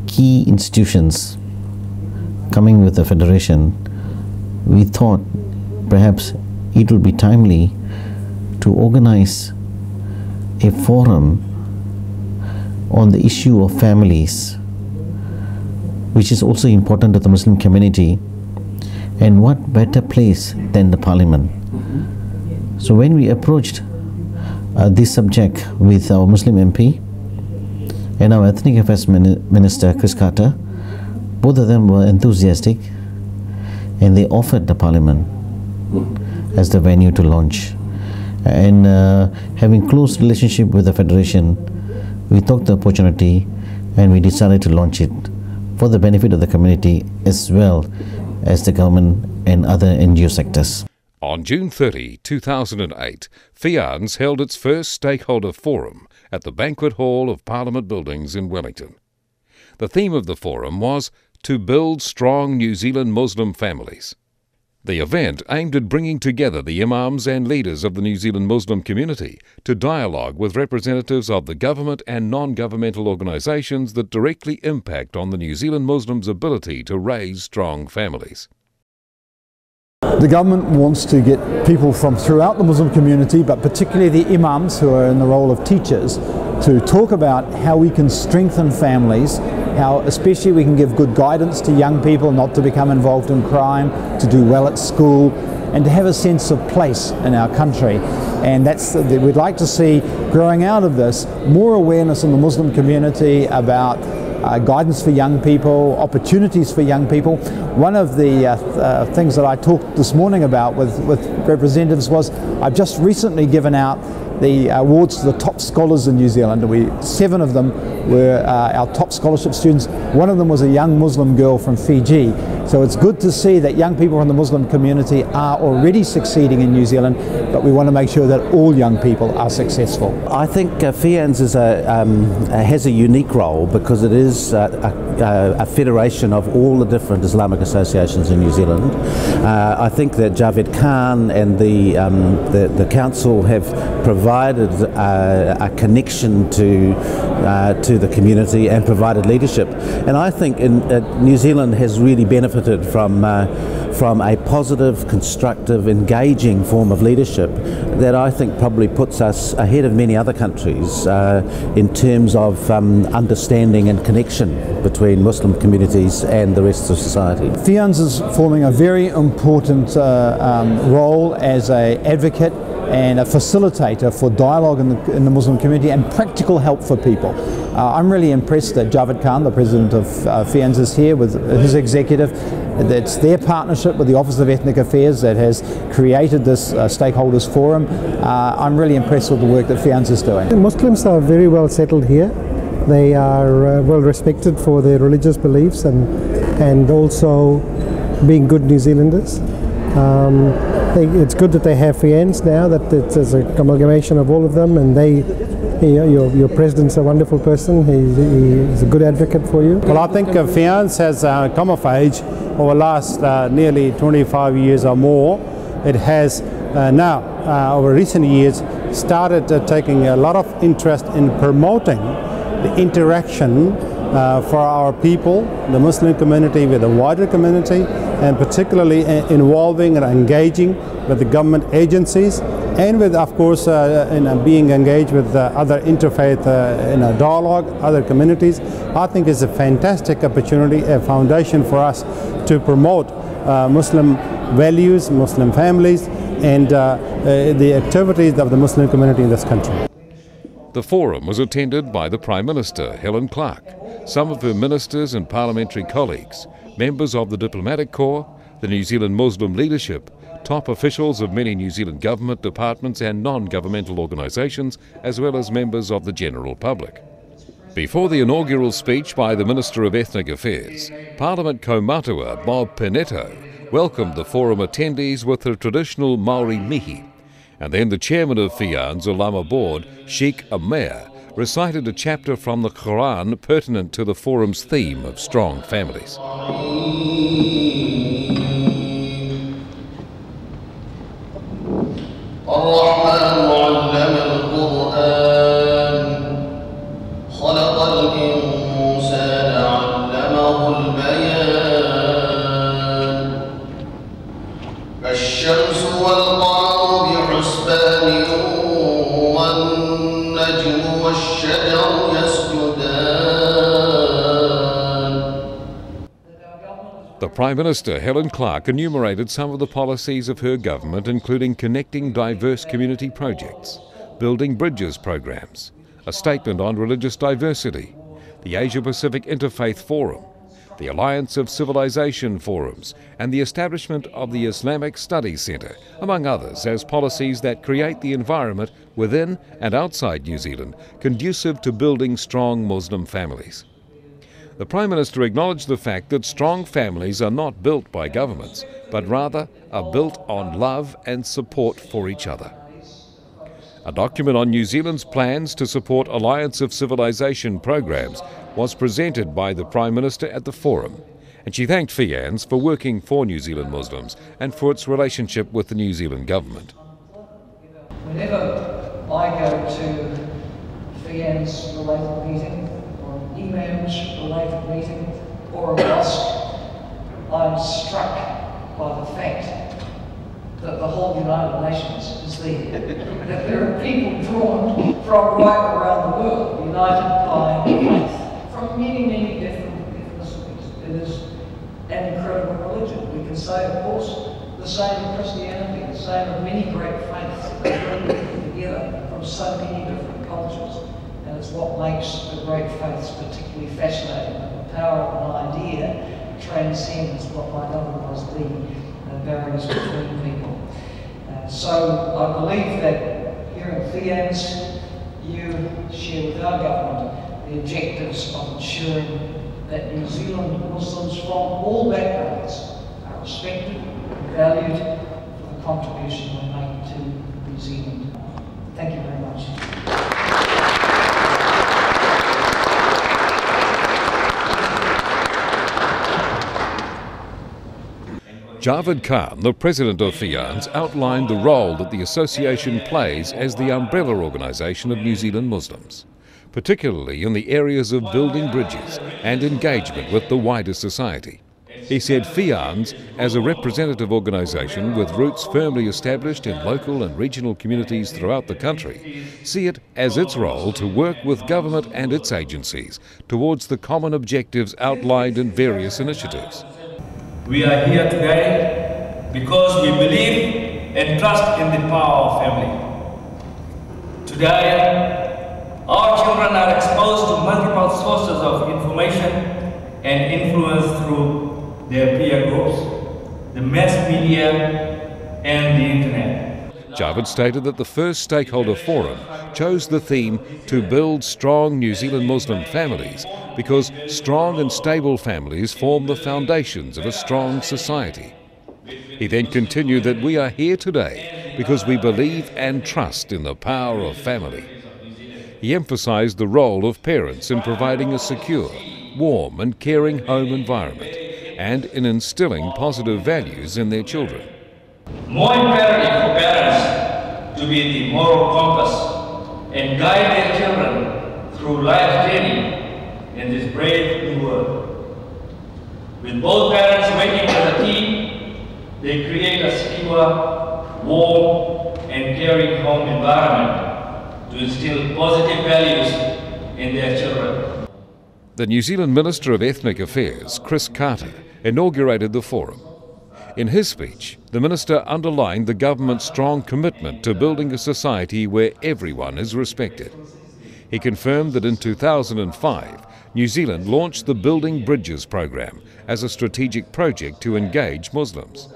key institutions coming with the Federation, we thought perhaps it will be timely to organize a forum on the issue of families, which is also important to the Muslim community, and what better place than the Parliament. So when we approached this subject with our Muslim MP and our Ethnic Affairs Minister, Chris Carter, both of them were enthusiastic, and they offered the Parliament as the venue to launch. And having close relationship with the Federation, we took the opportunity and we decided to launch it for the benefit of the community as well as the government and other NGO sectors. On June 30, 2008, FIANZ held its first Stakeholder Forum at the Banquet Hall of Parliament Buildings in Wellington. The theme of the forum was to build strong New Zealand Muslim families. The event aimed at bringing together the imams and leaders of the New Zealand Muslim community to dialogue with representatives of the government and non-governmental organisations that directly impact on the New Zealand Muslims' ability to raise strong families. The government wants to get people from throughout the Muslim community, but particularly the imams who are in the role of teachers, to talk about how we can strengthen families, how especially we can give good guidance to young people not to become involved in crime, to do well at school, and to have a sense of place in our country. And we'd like to see, growing out of this, more awareness in the Muslim community about guidance for young people, opportunities for young people. One of the things that I talked this morning about with representatives was I've just recently given out the awards to the top scholars in New Zealand. 7 of them were our top scholarship students. One of them was a young Muslim girl from Fiji. So it's good to see that young people from the Muslim community are already succeeding in New Zealand, but we want to make sure that all young people are successful. I think FIANZ has a unique role because it is a federation of all the different Islamic associations in New Zealand. I think that Javed Khan and the council have provided a connection to the community and provided leadership. And I think New Zealand has really benefited from a positive, constructive, engaging form of leadership that I think probably puts us ahead of many other countries in terms of understanding and connection between Muslim communities and the rest of society. FIANZ is forming a very important role as an advocate and a facilitator for dialogue in the Muslim community and practical help for people. I'm really impressed that Javed Khan, the president of FIANZ, is here with his executive. It's their partnership with the Office of Ethnic Affairs that has created this Stakeholders Forum. I'm really impressed with the work that FIANZ is doing. The Muslims are very well settled here. They are well respected for their religious beliefs and also being good New Zealanders. It's good that they have FIANZ now, that it's a amalgamation of all of them, and your president's a wonderful person. He's a good advocate for you. Well, I think FIANZ has come of age over the last nearly 25 years or more. It has now, over recent years, started taking a lot of interest in promoting the interaction for our people, the Muslim community with the wider community, and particularly involving and engaging with the government agencies and with, of course, being engaged with other interfaith in a dialogue, other communities. I think it's a fantastic opportunity, a foundation for us to promote Muslim values, Muslim families, and the activities of the Muslim community in this country. The forum was attended by the Prime Minister, Helen Clark, some of her ministers and parliamentary colleagues, members of the Diplomatic Corps, the New Zealand Muslim leadership, top officials of many New Zealand government departments and non-governmental organisations, as well as members of the general public. Before the inaugural speech by the Minister of Ethnic Affairs, Parliament Kaumatua Bob Pinetto welcomed the forum attendees with the traditional Maori mihi, and then the chairman of FIANZ Ulama Board, Sheikh Amer, recited a chapter from the Quran pertinent to the forum's theme of strong families. خلق الإنسان The Prime Minister, Helen Clark, enumerated some of the policies of her government, including connecting diverse community projects, building bridges programs, a statement on religious diversity, the Asia-Pacific Interfaith Forum, the Alliance of Civilization Forums, and the establishment of the Islamic Studies Centre, among others, as policies that create the environment within and outside New Zealand conducive to building strong Muslim families. The Prime Minister acknowledged the fact that strong families are not built by governments, but rather are built on love and support for each other. A document on New Zealand's plans to support Alliance of Civilization programs was presented by the Prime Minister at the forum, and she thanked FIANZ for working for New Zealand Muslims and for its relationship with the New Zealand government. Whenever I go to FIANZ related meeting, or an imams related meeting, or a mosque, I'm struck by the fact that the whole United Nations is there. That there are people drawn from right around the world, united by faith, from many, many different ethnicities. It is an incredible religion. We can say, of course, the same in Christianity, the same in many great faiths that they bring people together from so many different cultures. And it's what makes the great faiths particularly fascinating. The power of an idea transcends what might otherwise be barriers between people. So I believe that here in FIANZ, you share with our government the objectives of ensuring that New Zealand Muslims from all backgrounds are respected and valued for the contribution they make to New Zealand. Thank you very much. Javed Khan, the president of FIANZ, outlined the role that the association plays as the umbrella organisation of New Zealand Muslims, particularly in the areas of building bridges and engagement with the wider society. He said FIANZ, as a representative organisation with roots firmly established in local and regional communities throughout the country, see it as its role to work with government and its agencies towards the common objectives outlined in various initiatives. We are here today because we believe and trust in the power of family. Today, our children are exposed to multiple sources of information and influence through their peer groups, the mass media, and the internet. Javed stated that the first Stakeholder Forum chose the theme to build strong New Zealand Muslim families because strong and stable families form the foundations of a strong society. He then continued that we are here today because we believe and trust in the power of family. He emphasised the role of parents in providing a secure, warm and caring home environment and in instilling positive values in their children. More imperative for parents to be the moral compass and guide their children through life's journey in this brave new world. With both parents working as a team, they create a secure, warm and caring home environment to instill positive values in their children. The New Zealand Minister of Ethnic Affairs, Chris Carter, inaugurated the forum. In his speech, the Minister underlined the government's strong commitment to building a society where everyone is respected. He confirmed that in 2005, New Zealand launched the Building Bridges program as a strategic project to engage Muslims.